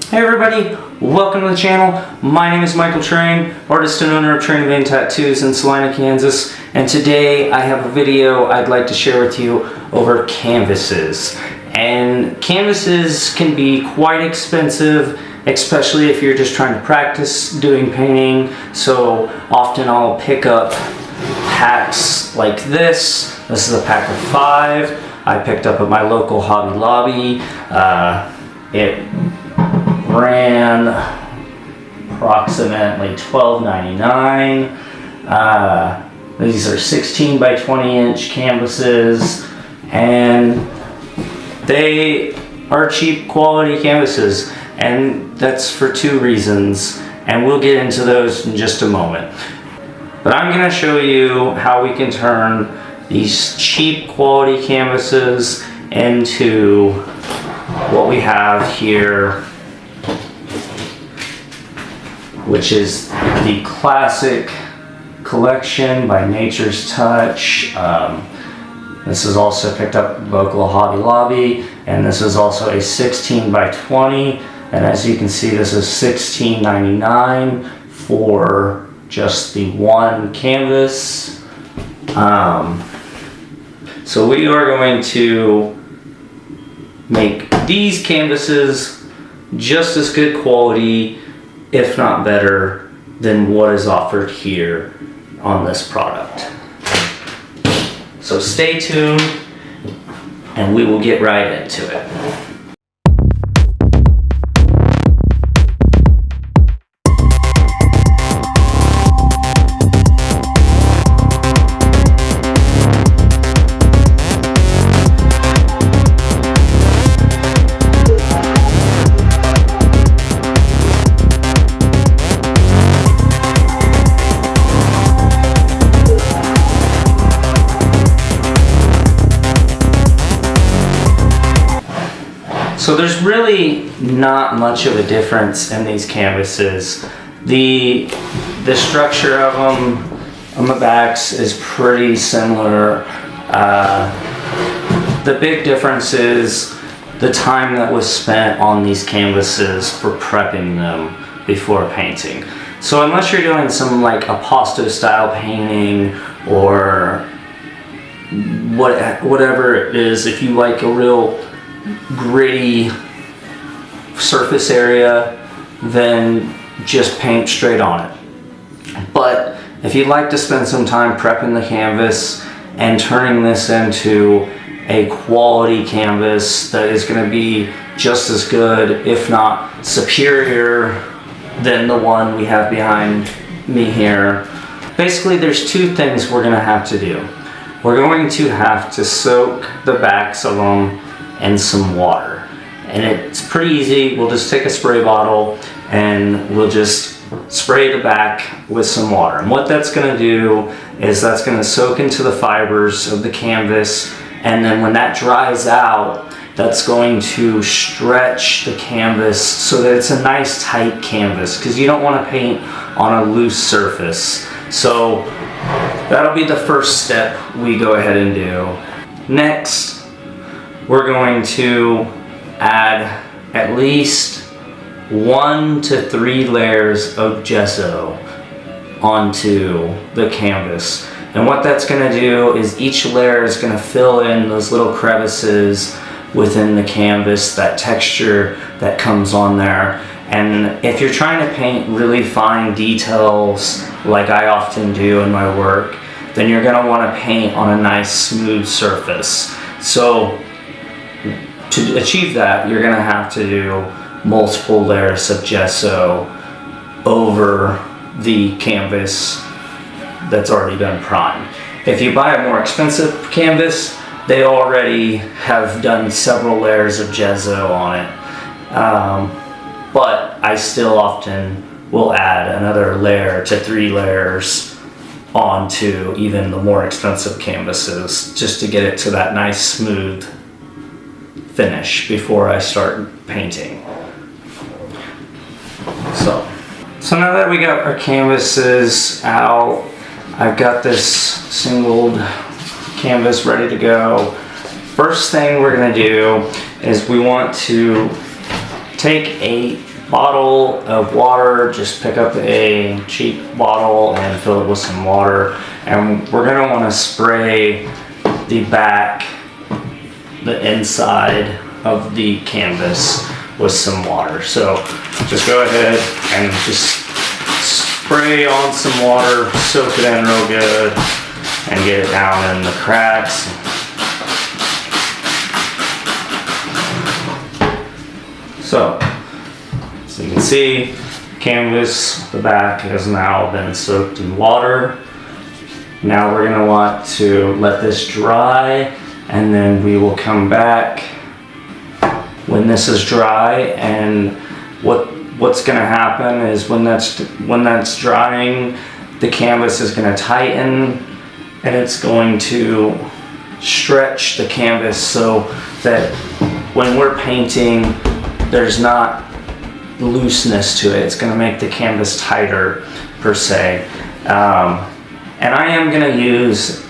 Hey everybody, welcome to the channel. My name is Michael Train, artist and owner of Train Vein Tattoos in Salina, Kansas, and today I have a video I'd like to share with you over canvases. And canvases can be quite expensive, especially if you're just trying to practice doing painting. So often I'll pick up packs like this. This is a pack of 5 I picked up at my local Hobby Lobby. It ran approximately $12.99. These are 16 by 20 inch canvases, and they are cheap quality canvases, and that's for 2 reasons, and we'll get into those in just a moment. But I'm going to show you how we can turn these cheap quality canvases into what we have here, which is the classic collection by Nature's Touch. This is also picked up at local Hobby Lobby, and this is also a 16 by 20, and as you can see, this is $16.99 for just the one canvas. So we are going to make these canvases just as good quality, if not better, than what is offered here on this product. So stay tuned and we will get right into it. So there's really not much of a difference in these canvases. The structure of them on the backs is pretty similar. The big difference is the time that was spent on these canvases for prepping them before painting. So unless you're doing some like Aposto style painting or whatever it is, if you like a real gritty surface area, then just paint straight on it. But if you'd like to spend some time prepping the canvas and turning this into a quality canvas that is going to be just as good, if not superior, than the one we have behind me here, basically there's 2 things we're going to have to do. We're going to have to soak the backs of them in some water, and it's pretty easy. We'll just take a spray bottle and we'll just spray the back with some water, and what that's going to do is that's going to soak into the fibers of the canvas, and then when that dries out, that's going to stretch the canvas so that it's a nice tight canvas, because you don't want to paint on a loose surface. So that'll be the first step we go ahead and do. Next, we're going to add at least 1 to 3 layers of gesso onto the canvas. And what that's going to do is each layer is going to fill in those little crevices within the canvas, that texture that comes on there. And if you're trying to paint really fine details like I often do in my work, then you're going to want to paint on a nice smooth surface. So to achieve that, you're going to have to do multiple layers of gesso over the canvas that's already been primed. If you buy a more expensive canvas, they already have done several layers of gesso on it. But I still often will add another layer to 3 layers onto even the more expensive canvases, just to get it to that nice smooth finish before I start painting. So now that we got our canvases out, I've got this singled canvas ready to go. First thing we're going to do is we want to take a bottle of water. Just pick up a cheap bottle and fill it with some water. And we're gonna wanna spray the back, the inside of the canvas with some water. So just go ahead and just spray on some water, soak it in real good, and get it down in the cracks. So you can see, canvas, the back has now been soaked in water. Now we're gonna want to let this dry, and then we will come back when this is dry. And what's gonna happen is when that's drying, the canvas is gonna tighten, and it's going to stretch the canvas so that when we're painting, there's not looseness to it. It's gonna make the canvas tighter, per se. And I am gonna use,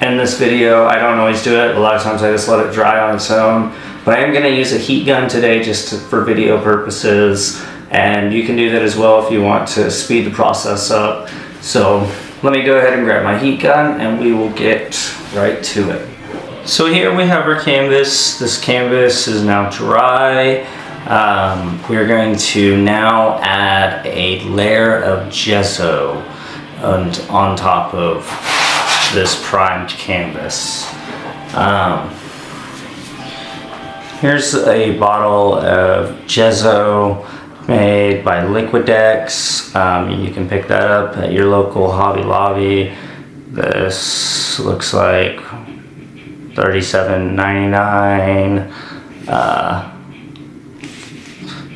in this video, I don't always do it, a lot of times I just let it dry on its own, but I am gonna use a heat gun today for video purposes, and you can do that as well if you want to speed the process up. So let me go ahead and grab my heat gun and we will get right to it. So here we have our canvas. This canvas is now dry. We're going to now add a layer of gesso on top of this primed canvas. Here's a bottle of gesso made by Liquidex. You can pick that up at your local Hobby Lobby. This looks like $37.99,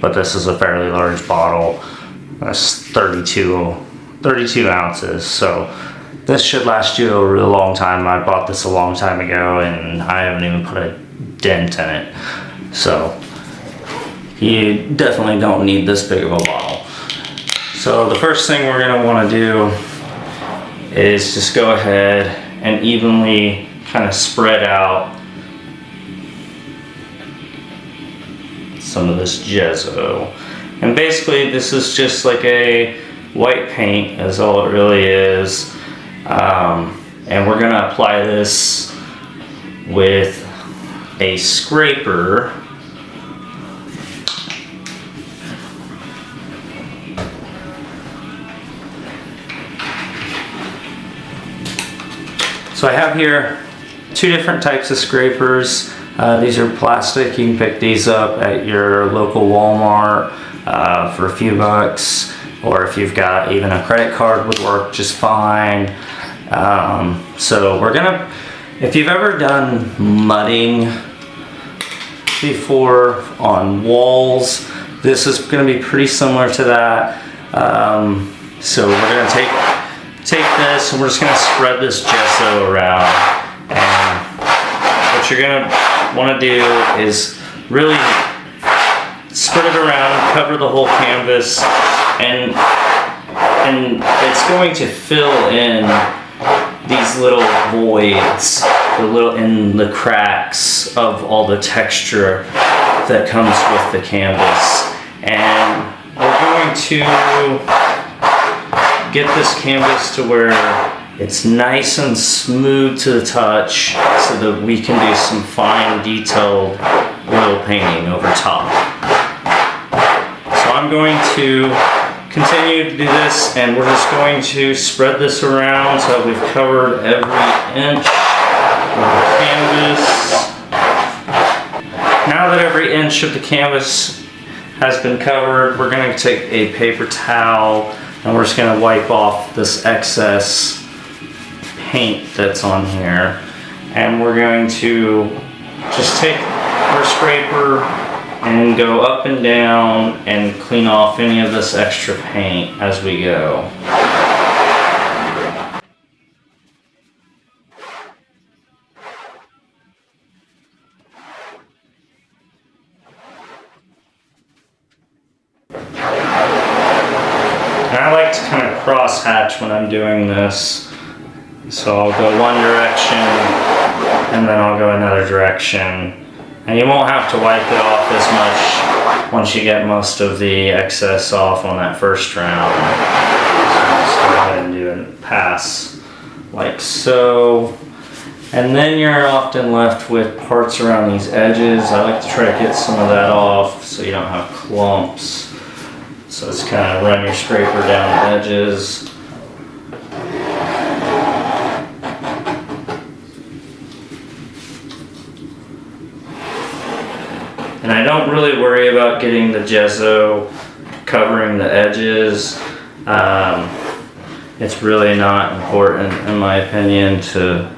but this is a fairly large bottle. That's 32 ounces, so this should last you a real long time. I bought this a long time ago and I haven't even put a dent in it, so you definitely don't need this big of a bottle. So the first thing we're going to want to do is just go ahead and evenly kind of spread out some of this gesso. And basically this is just like a white paint, is all it really is. And we're going to apply this with a scraper. So I have here two different types of scrapers. These are plastic. You can pick these up at your local Walmart for a few bucks, or if you've got even a credit card would work just fine. So we're gonna, if you've ever done mudding before on walls, this is gonna be pretty similar to that. So we're gonna take this and we're just gonna spread this gesso around. And what you're gonna wanna do is really spread it around, cover the whole canvas, and it's going to fill in these little voids, in the cracks of all the texture that comes with the canvas. And we're going to get this canvas to where it's nice and smooth to the touch so that we can do some fine detailed oil painting over top. So I'm going to continue to do this, and we're just going to spread this around so that we've covered every inch of the canvas. Now that every inch of the canvas has been covered, we're going to take a paper towel and we're just going to wipe off this excess paint that's on here. And we're going to just take our scraper and go up and down and clean off any of this extra paint as we go. And I like to kind of cross hatch when I'm doing this. So I'll go one direction and then I'll go another direction. And you won't have to wipe it off as much once you get most of the excess off on that first round. So just go ahead and do a pass like so. And then you're often left with parts around these edges. I like to try to get some of that off so you don't have clumps. So just kind of run your scraper down the edges. And I don't really worry about getting the gesso covering the edges. It's really not important, in my opinion, to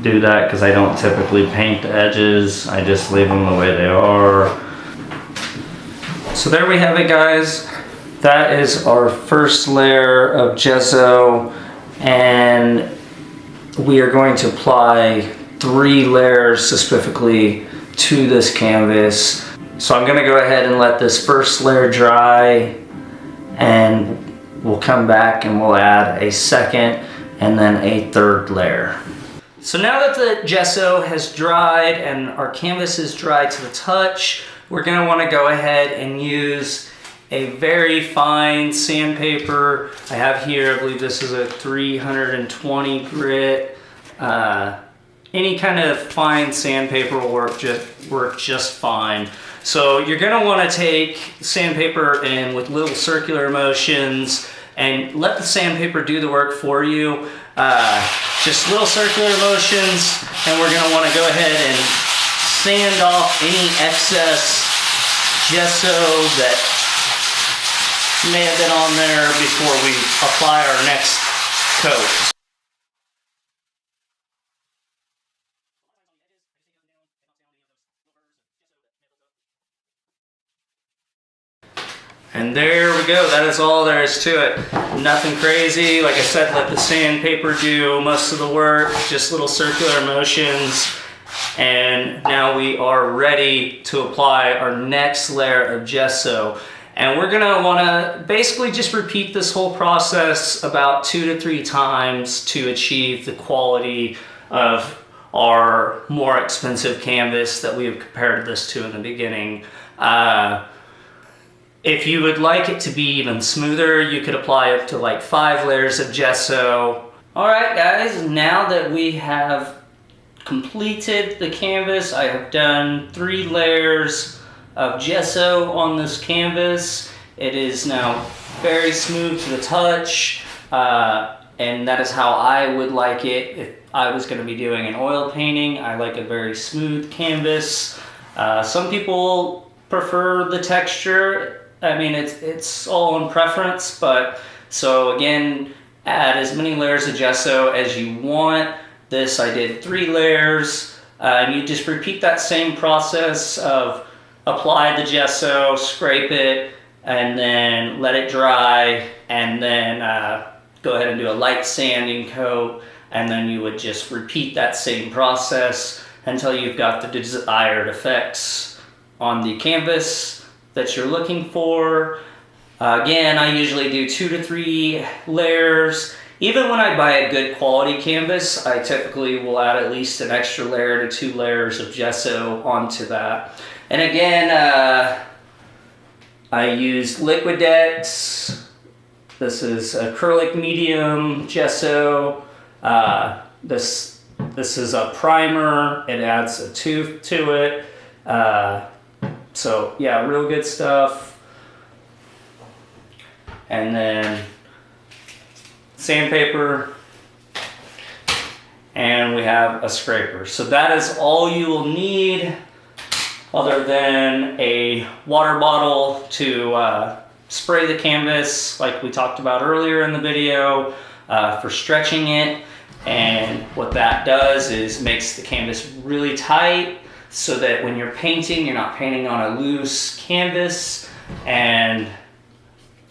do that because I don't typically paint the edges. I just leave them the way they are. So there we have it, guys. That is our first layer of gesso, and we are going to apply 3 layers specifically to this canvas. So I'm gonna go ahead and let this first layer dry, and we'll come back and we'll add a second and then a third layer. So now that the gesso has dried and our canvas is dry to the touch, we're gonna wanna go ahead and use a very fine sandpaper. I have here, I believe this is a 320 grit. Any kind of fine sandpaper will work just fine. So you're gonna wanna take sandpaper in with little circular motions and let the sandpaper do the work for you. Just little circular motions, and we're gonna wanna go ahead and sand off any excess gesso that may have been on there before we apply our next coat. And there we go, that is all there is to it. Nothing crazy. Like I said, let the sandpaper do most of the work, just little circular motions. And now we are ready to apply our next layer of gesso. And we're gonna wanna basically just repeat this whole process about 2 to 3 times to achieve the quality of our more expensive canvas that we have compared this to in the beginning. If you would like it to be even smoother, you could apply up to like 5 layers of gesso. All right, guys, now that we have completed the canvas, I have done 3 layers of gesso on this canvas. It is now very smooth to the touch, and that is how I would like it if I was gonna be doing an oil painting. I like a very smooth canvas. Some people prefer the texture. I mean, it's all in preference, but so again, add as many layers of gesso as you want. This I did 3 layers, and you just repeat that same process of apply the gesso, scrape it, and then let it dry, and then go ahead and do a light sanding coat, and then you would just repeat that same process until you've got the desired effects on the canvas that you're looking for. Again, I usually do 2 to 3 layers. Even when I buy a good quality canvas, I typically will add at least an extra layer to 2 layers of gesso onto that. And again, I use Liquidex. This is acrylic medium gesso. This is a primer. It adds a tooth to it. So yeah, real good stuff. And then sandpaper, and we have a scraper. So that is all you will need, other than a water bottle to spray the canvas like we talked about earlier in the video for stretching it. And what that does is makes the canvas really tight, so that when you're painting, you're not painting on a loose canvas. And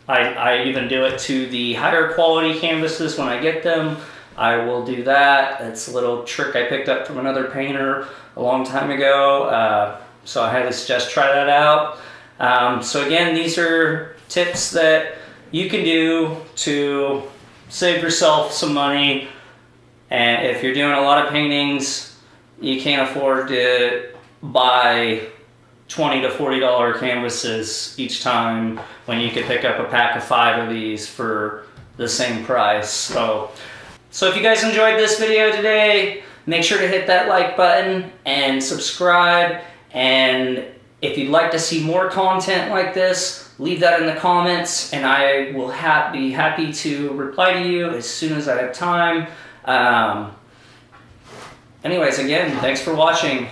I even do it to the higher quality canvases when I get them. I will do that. It's a little trick I picked up from another painter a long time ago. So I highly suggest try that out. So again, these are tips that you can do to save yourself some money. And if you're doing a lot of paintings, you can't afford to buy $20 to $40 canvases each time when you could pick up a pack of 5 of these for the same price. So if you guys enjoyed this video today, make sure to hit that like button and subscribe. And if you'd like to see more content like this, leave that in the comments and I will be happy to reply to you as soon as I have time. Anyways, again, thanks for watching.